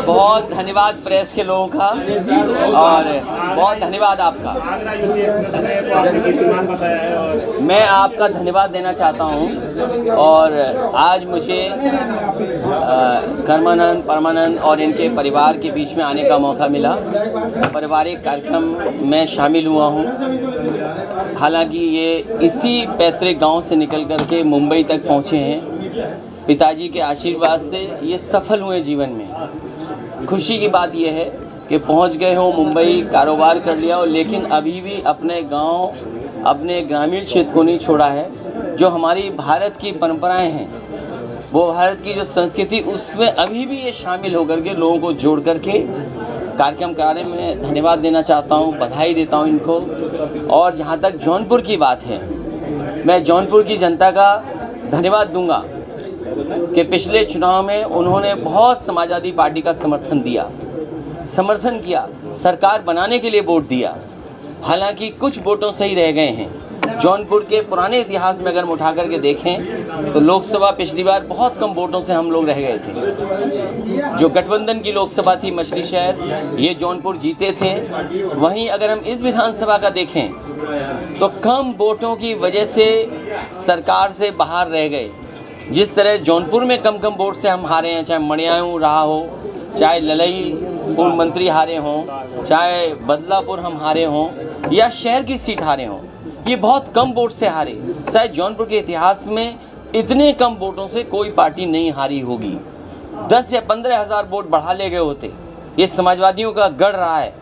बहुत धन्यवाद प्रेस के लोगों का और बहुत धन्यवाद आपका। मैं आपका धन्यवाद देना चाहता हूं और आज मुझे कर्मानंद परमानंद और इनके परिवार के बीच में आने का मौका मिला। पारिवारिक कार्यक्रम में शामिल हुआ हूं। हालांकि ये इसी पैतृक गांव से निकल कर के मुंबई तक पहुंचे हैं। पिताजी के आशीर्वाद से ये सफल हुए जीवन में। खुशी की बात यह है कि पहुंच गए हो मुंबई, कारोबार कर लिया हो, लेकिन अभी भी अपने गांव, अपने ग्रामीण क्षेत्र को नहीं छोड़ा है। जो हमारी भारत की परंपराएं हैं, वो भारत की जो संस्कृति, उसमें अभी भी ये शामिल होकर के लोगों को जोड़ करके कार्यक्रम कार्य में धन्यवाद देना चाहता हूँ, बधाई देता हूँ इनको। और जहाँ तक जौनपुर की बात है, मैं जौनपुर की जनता का धन्यवाद दूंगा कि पिछले चुनाव में उन्होंने बहुत समाजवादी पार्टी का समर्थन किया, सरकार बनाने के लिए वोट दिया। हालांकि कुछ वोटों से ही रह गए हैं। जौनपुर के पुराने इतिहास में अगर हम उठा करके देखें तो लोकसभा पिछली बार बहुत कम वोटों से हम लोग रह गए थे। जो गठबंधन की लोकसभा थी मछली शहर, ये जौनपुर जीते थे। वहीं अगर हम इस विधानसभा का देखें तो कम वोटों की वजह से सरकार से बाहर रह गए। जिस तरह जौनपुर में कम वोट से हम हारे हैं, चाहे मणियाऊ रहा हो, चाहे ललई पूर्व मंत्री हारे हों, चाहे बदलापुर हम हारे हों या शहर की सीट हारे हों, ये बहुत कम वोट से हारे। शायद जौनपुर के इतिहास में इतने कम वोटों से कोई पार्टी नहीं हारी होगी। 10 या 15 हज़ार वोट बढ़ा ले गए होते। ये समाजवादियों का गढ़ रहा है।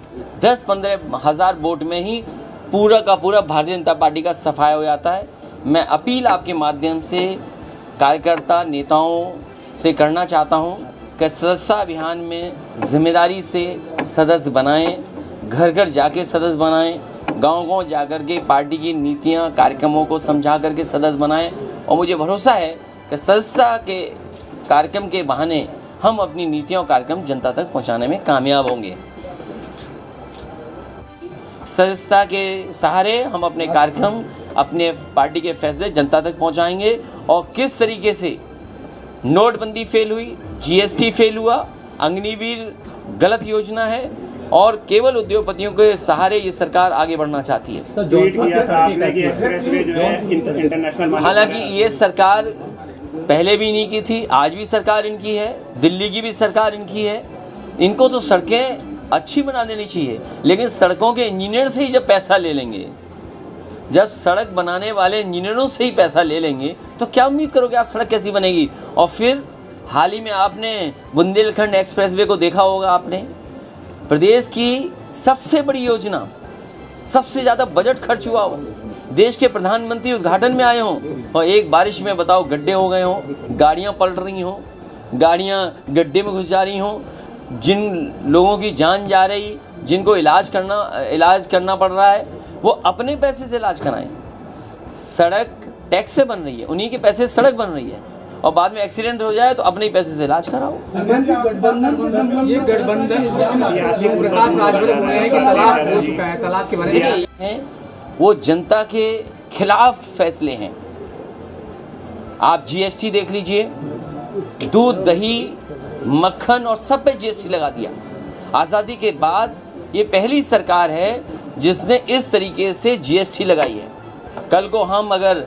10-15 हज़ार वोट में ही पूरा का पूरा भारतीय जनता पार्टी का सफाया हो जाता है। मैं अपील आपके माध्यम से कार्यकर्ता नेताओं से करना चाहता हूं कि सदस्यता अभियान में जिम्मेदारी से सदस्य बनाएं, घर घर जाके सदस्य बनाएं, गांव-गांव जाकर के पार्टी की नीतियां कार्यक्रमों को समझा करके सदस्य बनाएं। और मुझे भरोसा है कि सदस्यता के कार्यक्रम के बहाने हम अपनी नीतियां और कार्यक्रम जनता तक पहुंचाने में कामयाब होंगे। सदस्यता के सहारे हम अपने कार्यक्रम, अपने पार्टी के फैसले जनता तक पहुंचाएंगे। और किस तरीके से नोटबंदी फेल हुई, जीएसटी फेल हुआ, अग्निवीर गलत योजना है और केवल उद्योगपतियों के सहारे ये सरकार आगे बढ़ना चाहती है। हालांकि ये सरकार पहले भी इन्हीं की थी, आज भी सरकार इनकी है, दिल्ली की भी सरकार इनकी है। इनको तो सड़कें अच्छी बना देनी चाहिए, लेकिन सड़कों के इंजीनियर से ही जब पैसा ले लेंगे, जब सड़क बनाने वाले इंजीनियरों से ही पैसा ले लेंगे, तो क्या उम्मीद करोगे आप सड़क कैसी बनेगी। और फिर हाल ही में आपने बुंदेलखंड एक्सप्रेसवे को देखा होगा। आपने प्रदेश की सबसे बड़ी योजना, सबसे ज़्यादा बजट खर्च हुआ हो, देश के प्रधानमंत्री उद्घाटन में आए हों और एक बारिश में बताओ गड्ढे हो गए हों, गाड़ियाँ पलट रही हों, गाड़ियाँ गड्ढे में घुस जा रही हों, जिन लोगों की जान जा रही, जिनको इलाज करना पड़ रहा है, वो अपने पैसे से इलाज कराएं। सड़क टैक्स से बन रही है, उन्हीं के पैसे से सड़क बन रही है, और बाद में एक्सीडेंट हो जाए तो अपने ही पैसे से इलाज कराओ। ये गठबंधन तलाक के बारे में वो जनता के खिलाफ फैसले हैं। आप जीएसटी देख लीजिए, दूध, दही, मक्खन और सब पे जीएसटी लगा दिया। आज़ादी के बाद ये पहली सरकार है जिसने इस तरीके से जीएसटी लगाई है। कल को हम अगर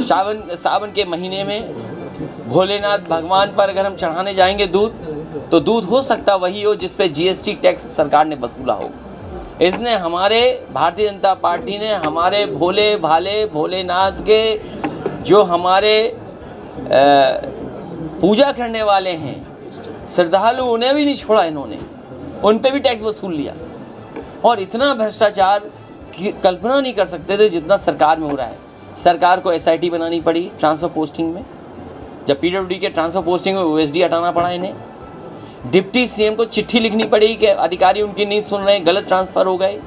सावन के महीने में भोलेनाथ भगवान पर अगर हम चढ़ाने जाएंगे दूध, तो दूध हो सकता वही हो जिस पे जीएसटी टैक्स सरकार ने वसूला हो। इसने हमारे भारतीय जनता पार्टी ने हमारे भोले भाले भोलेनाथ के जो हमारे पूजा करने वाले हैं श्रद्धालु, उन्हें भी नहीं छोड़ा। इन्होंने उन पे भी टैक्स वसूल लिया और इतना भ्रष्टाचार की कल्पना नहीं कर सकते थे जितना सरकार में हो रहा है। सरकार को एसआईटी बनानी पड़ी ट्रांसफ़र पोस्टिंग में, जब पीडब्ल्यूडी के ट्रांसफ़र पोस्टिंग में ओएसडी हटाना पड़ा इन्हें। डिप्टी सीएम को चिट्ठी लिखनी पड़ी कि अधिकारी उनकी नहीं सुन रहे, गलत ट्रांसफ़र हो गए।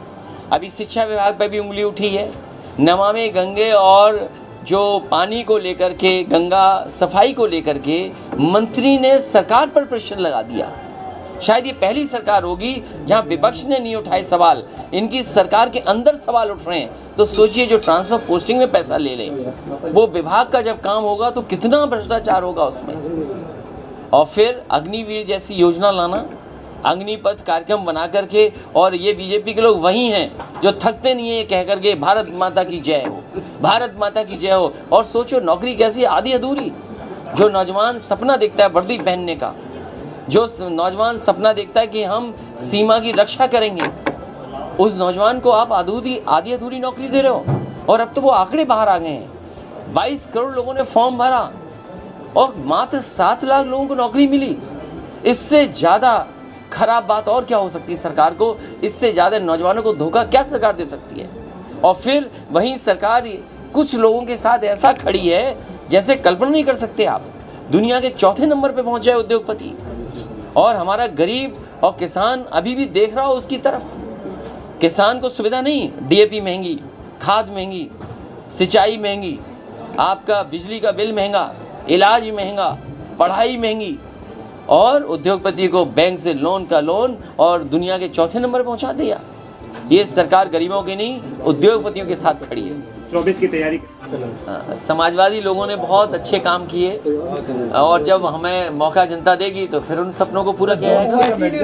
अभी शिक्षा विभाग पर भी उंगली उठी है। नमामि गंगे और जो पानी को लेकर के, गंगा सफाई को लेकर के मंत्री ने सरकार पर प्रेशर लगा दिया शायद ये पहली सरकार होगी जहां विपक्ष ने नहीं उठाए सवाल, इनकी सरकार के अंदर सवाल उठ रहे हैं। तो सोचिए जो ट्रांसफर पोस्टिंग में पैसा ले लें, वो विभाग का जब काम होगा तो कितना भ्रष्टाचार होगा उसमें। और फिर अग्निवीर जैसी योजना लाना, अग्निपथ कार्यक्रम बना करके, और ये बीजेपी के लोग वही हैं जो थकते नहीं है ये कह करके भारत माता की जय हो, भारत माता की जय हो। और सोचो नौकरी कैसी आधी अधूरी। जो नौजवान सपना देखता है वर्दी पहनने का, जो नौजवान सपना देखता है कि हम सीमा की रक्षा करेंगे, उस नौजवान को आप आधी अधूरी नौकरी दे रहे हो। और अब तो वो आंकड़े बाहर आ गए हैं, 22 करोड़ लोगों ने फॉर्म भरा और मात्र 7 लाख लोगों को नौकरी मिली। इससे ज़्यादा खराब बात और क्या हो सकती है सरकार को? इससे ज़्यादा नौजवानों को धोखा क्या सरकार दे सकती है? और फिर वहीं सरकार कुछ लोगों के साथ ऐसा खड़ी है जैसे कल्पना नहीं कर सकते आप। दुनिया के चौथे नंबर पे पहुंचा है उद्योगपति, और हमारा गरीब और किसान अभी भी देख रहा हो उसकी तरफ। किसान को सुविधा नहीं, डीएपी महंगी, खाद महंगी, सिंचाई महंगी, आपका बिजली का बिल महंगा, इलाज महंगा, पढ़ाई महंगी, और उद्योगपति को बैंक से लोन का लोन, और दुनिया के चौथे नंबर पर पहुंचा दिया। ये सरकार गरीबों की नहीं, उद्योगपतियों के साथ खड़ी है। 24 की तैयारी। समाजवादी लोगों ने बहुत अच्छे काम किए, और जब हमें मौका जनता देगी तो फिर उन सपनों को पूरा किया जाएगा।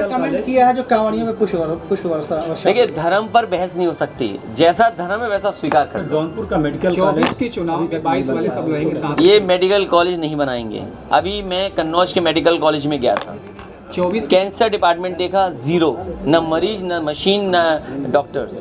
कमेंट किया है जो कांवड़ियों में पुष्प वर्षा। देखिए धर्म पर बहस नहीं हो सकती, जैसा धर्म है वैसा स्वीकार कर। जौनपुर का मेडिकल 24 के चुनाव के 22 वाले सब रहेंगे साथ। ये मेडिकल कॉलेज नहीं बनाएंगे। अभी मैं कन्नौज के मेडिकल कॉलेज में गया था, 24 कैंसर डिपार्टमेंट देखा, जीरो, न मरीज न मशीन न डॉक्टर्स।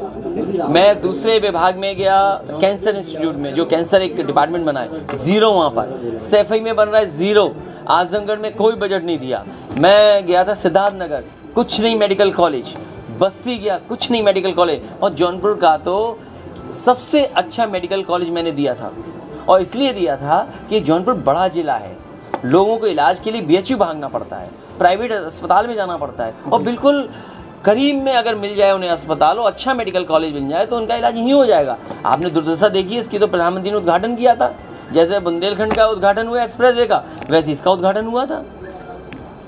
मैं दूसरे विभाग में गया, कैंसर इंस्टीट्यूट में, जो कैंसर एक डिपार्टमेंट बना है, जीरो वहाँ पर। सैफई में बन रहा है, जीरो। आजमगढ़ में कोई बजट नहीं दिया। मैं गया था सिद्धार्थ नगर, कुछ नहीं मेडिकल कॉलेज। बस्ती गया, कुछ नहीं मेडिकल कॉलेज। और जौनपुर का तो सबसे अच्छा मेडिकल कॉलेज मैंने दिया था, और इसलिए दिया था कि जौनपुर बड़ा जिला है, लोगों को इलाज के लिए बीएचयू भागना पड़ता है, प्राइवेट अस्पताल में जाना पड़ता है, और बिल्कुल करीब में अगर मिल जाए उन्हें अस्पताल और अच्छा मेडिकल कॉलेज मिल जाए तो उनका इलाज यहीं हो जाएगा। आपने दुर्दशा देखी इसकी, तो प्रधानमंत्री ने उद्घाटन किया था, जैसे बुंदेलखंड का उद्घाटन हुआ एक्सप्रेस वे का, वैसे इसका उद्घाटन हुआ था।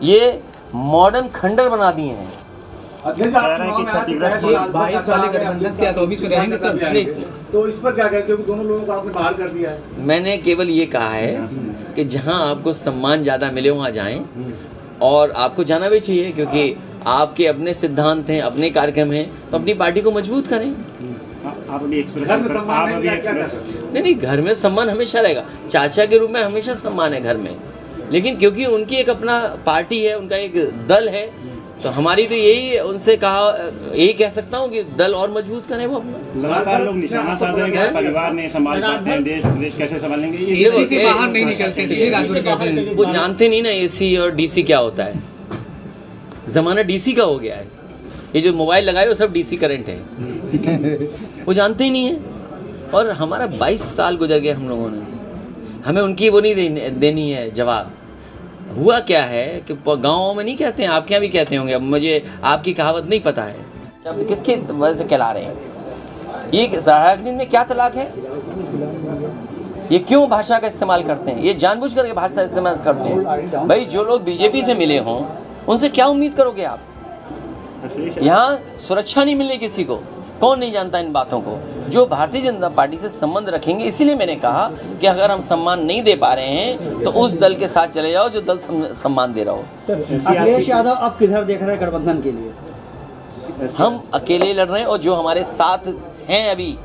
ये मॉडर्न खंडर बना दिए हैं। 22 वाले गठबंधन क्या 24 में रहेंगे सर? तो इस पर क्या कहें, क्योंकि दोनों लोगों को आपने बाहर कर दिया है। मैंने केवल ये कहा है कि जहां आपको सम्मान ज़्यादा मिले वहां जाएं, और आपको जाना भी चाहिए, क्योंकि आपके अपने सिद्धांत हैं, अपने कार्यक्रम हैं, तो अपनी पार्टी को मजबूत करें। आप अभी एक्सप्रेस नहीं, घर में सम्मान हमेशा रहेगा, चाचा के रूप में हमेशा सम्मान है घर में, लेकिन क्योंकि उनकी एक अपना पार्टी है, उनका एक दल है, तो हमारी तो यही उनसे कहा, यही कह सकता हूँ कि दल और मजबूत करें। वो लगातार लोग निशाना साध रहे हैं, परिवार नहीं संभाल पाते हैं, देश कैसे संभालेंगे? एसी से बाहर नहीं निकलते हैं। वो जानते नहीं ना एसी और डीसी क्या होता है। ज़माना डीसी का हो गया है, ये जो मोबाइल लगाए वो सब डीसी करंट है, वो जानते ही नहीं है। और हमारा 22 साल गुजर गए हम लोगों ने, हमें उनकी वो नहीं देनी है जवाब। हुआ क्या है कि गाँव में नहीं कहते हैं, आपके यहाँ भी कहते होंगे, अब मुझे आपकी कहावत नहीं पता है, शब्द किसकी वजह से कहला रहे हैं। ये सारा दिन में क्या तलाक है, ये क्यों भाषा का इस्तेमाल करते हैं? ये जानबूझ करके भाषा का इस्तेमाल करते हैं। भाई जो लोग बीजेपी से मिले हों उनसे क्या उम्मीद करोगे आप? यहाँ सुरक्षा नहीं मिलनी किसी को, कौन नहीं जानता इन बातों को। जो भारतीय जनता पार्टी से संबंध रखेंगे, इसीलिए मैंने कहा कि अगर हम सम्मान नहीं दे पा रहे हैं तो उस दल के साथ चले जाओ जो दल सम्मान दे रहा हो। अखिलेश यादव अब किधर देख रहे हैं गठबंधन के लिए? हम अकेले लड़ रहे हैं, और जो हमारे साथ हैं अभी,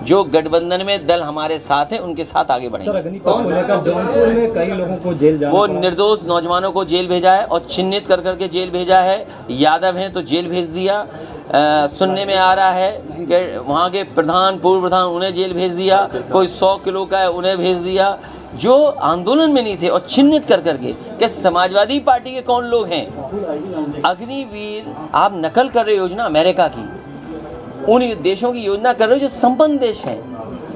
जो गठबंधन में दल हमारे साथ हैं, उनके साथ आगे बढ़ेंगे। जौनपुर में कई लोगों को जेल जाना वो निर्दोष नौजवानों को जेल भेजा है, और चिन्हित कर करके जेल भेजा है। यादव हैं तो जेल भेज दिया। सुनने में आ रहा है कि वहाँ के प्रधान, पूर्व प्रधान, उन्हें जेल भेज दिया। कोई 100 किलो का है, उन्हें भेज दिया। जो आंदोलन में नहीं थे और चिन्हित कर करके, कि समाजवादी पार्टी के कौन लोग हैं? अग्निवीर आप नकल कर रहे योजना अमेरिका की, उन देशों की योजना कर रहे हो जो संपन्न देश हैं।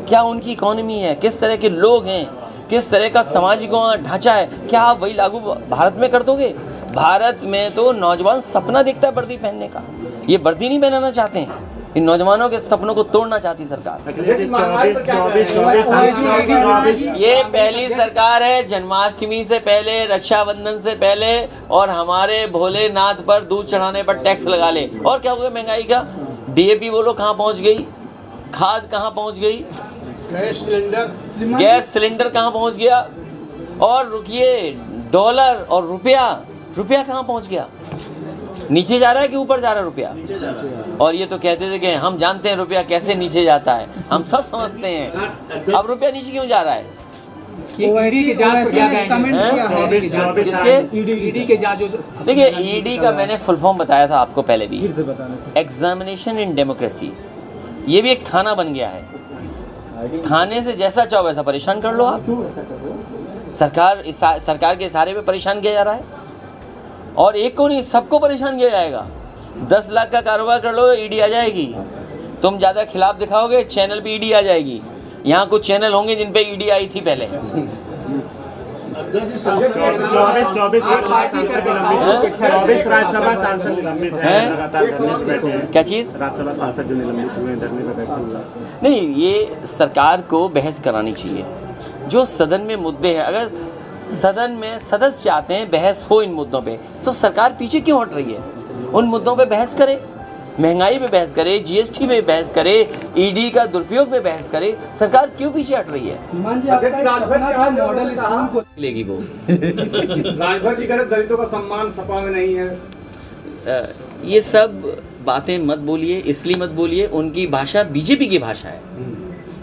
क्या उनकी इकोनॉमी है, किस तरह के लोग हैं, किस तरह का सामाजिक ढांचा है, क्या आप वही लागू भारत में कर दोगे? भारत में तो नौजवान सपना देखता है वर्दी पहनने का, ये वर्दी नहीं पहनाना चाहते हैं। इन नौजवानों के सपनों को तोड़ना चाहती सरकार। अखिलेश जी, 24 ये पहली सरकार है, जन्माष्टमी से पहले, रक्षाबंधन से पहले, और हमारे भोलेनाथ पर दूध चढ़ाने पर टैक्स लगा ले। और क्या हो गया महंगाई का? डीएपी बोलो कहाँ पहुँच गई, खाद कहाँ पहुँच गई, गैस सिलेंडर कहाँ पहुँच गया, और रुकिए डॉलर और रुपया कहाँ पहुँच गया? नीचे जा रहा है कि ऊपर जा रहा है रुपया? और ये तो कहते थे कि हम जानते हैं रुपया कैसे नीचे जाता है, हम सब समझते हैं। अब रुपया नीचे क्यों जा रहा है? ईडी की जांच पर क्या कमेंट किया है। किसके? ईडी के जांच जो देखिए, ईडी का मैंने फुल फॉर्म बताया था आपको पहले भी, एग्जामिनेशन इन डेमोक्रेसी। ये भी एक थाना बन गया है। थाने से जैसा चाहो वैसा परेशान कर लो आप। सरकार के इशारे पे परेशान किया जा रहा है, और एक को नहीं सबको परेशान किया जाएगा। 10 लाख का कारोबार कर लो, ईडी आ जाएगी। तुम ज़्यादा खिलाफ दिखाओगे, चैनल पे ईडी आ जाएगी। यहाँ कुछ चैनल होंगे जिन पे ईडी आई थी पहले। 24 राज्यसभा सांसद निलंबित हैं, लगातार धरने पे बैठे हैं। क्या चीज़? राज्यसभा सांसद जो निलंबित हुए धरने पे बैठे हुए। नहीं, ये सरकार को बहस करानी चाहिए। जो सदन में मुद्दे हैं, अगर सदन में सदस्य चाहते हैं बहस हो इन मुद्दों पे, तो सरकार पीछे क्यों हट रही है? उन मुद्दों पे बहस करे, महंगाई पे बहस करे, जीएसटी पे बहस करे, ईडी का दुरुपयोग पे बहस करे। सरकार क्यों पीछे हट रही है? मॉडल स्कूल को लेगी वो। राजभर जी कह रहे दलितों का सम्मान सपा में नहीं है। ये सब बातें मत बोलिए, इसलिए मत बोलिए। उनकी भाषा बीजेपी की भाषा है।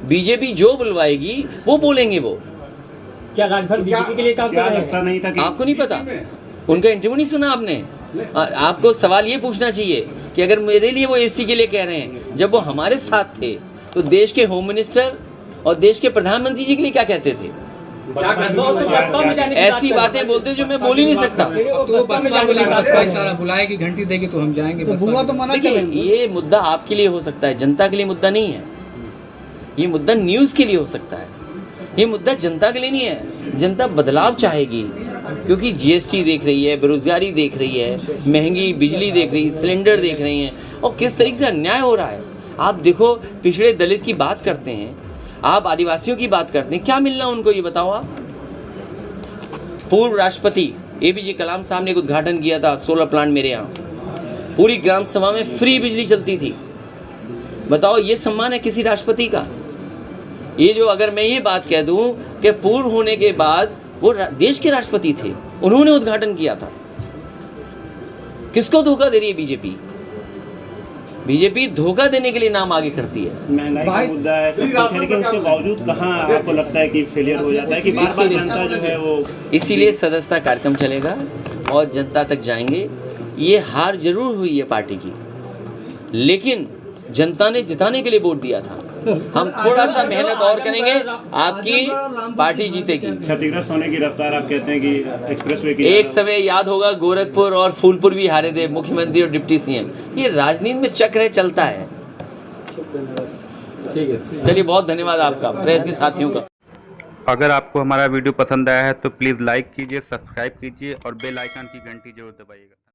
बीजेपी जो बुलवाएगी वो बोलेंगे वो। क्या राजभर बीजेपी के लिए काम कर क्या रहे लगता हैं? नहीं था कि आपको नहीं पता? उनका इंटरव्यू नहीं सुना आपने? आपको सवाल ये पूछना चाहिए कि अगर मेरे लिए वो एसी के लिए कह रहे हैं, जब वो हमारे साथ थे तो देश के होम मिनिस्टर और देश के प्रधानमंत्री जी के लिए क्या कहते थे? ऐसी बातें बोलते जो मैं बोल ही नहीं सकता। तो बसपा बोली, बसपा इशारा बुलाएगी, घंटी देगी तो हम जाएंगे। बुआ तो मना देखिए, करेंगे। ये मुद्दा आपके लिए हो सकता है, जनता के लिए मुद्दा नहीं है। ये मुद्दा न्यूज़ के लिए हो सकता है, ये मुद्दा जनता के लिए नहीं है। जनता बदलाव चाहेगी, क्योंकि जीएसटी देख रही है, बेरोजगारी देख रही है, महंगी बिजली देख रही है, सिलेंडर देख रही हैं, और किस तरीके से अन्याय हो रहा है। आप देखो, पिछड़े दलित की बात करते हैं, आप आदिवासियों की बात करते हैं, क्या मिलना उनको ये बताओ आप? पूर्व राष्ट्रपति एपीजे कलाम साहब ने एक उद्घाटन किया था सोलर प्लांट मेरे यहाँ, पूरी ग्राम सभा में फ्री बिजली चलती थी। बताओ, ये सम्मान है किसी राष्ट्रपति का? ये जो, अगर मैं ये बात कह दूं कि पूर्व होने के बाद वो देश के राष्ट्रपति थे, उन्होंने उद्घाटन किया था। किसको धोखा दे रही है बीजेपी? बीजेपी धोखा देने के लिए नाम आगे करती है। महंगाई का मुद्दा है, सब कुछ है, लेकिन उसके बावजूद कहाँ आपको लगता है कि फेलियर हो जाता है कि बार-बार जनता जो है वो? इसीलिए सदस्यता कार्यक्रम चलेगा और जनता तक जाएंगे। ये हार जरूर हुई है पार्टी की, लेकिन जनता ने जिताने के लिए वोट दिया था। हम थोड़ा सा मेहनत और करेंगे, आपकी पार्टी जीतेगी। क्षतिग्रस्त होने की रफ्तार आप कहते हैं कि एक्सप्रेसवे की? एक समय याद होगा, गोरखपुर और फूलपुर भी हारे थे मुख्यमंत्री और डिप्टी सीएम। ये राजनीति में चक्र चलता है। चलिए, बहुत धन्यवाद आपका, प्रेस के साथियों का। अगर आपको हमारा वीडियो पसंद आया है तो प्लीज़ लाइक कीजिए, सब्सक्राइब कीजिए और बेल आइकन की घंटी जरूर दबाइएगा।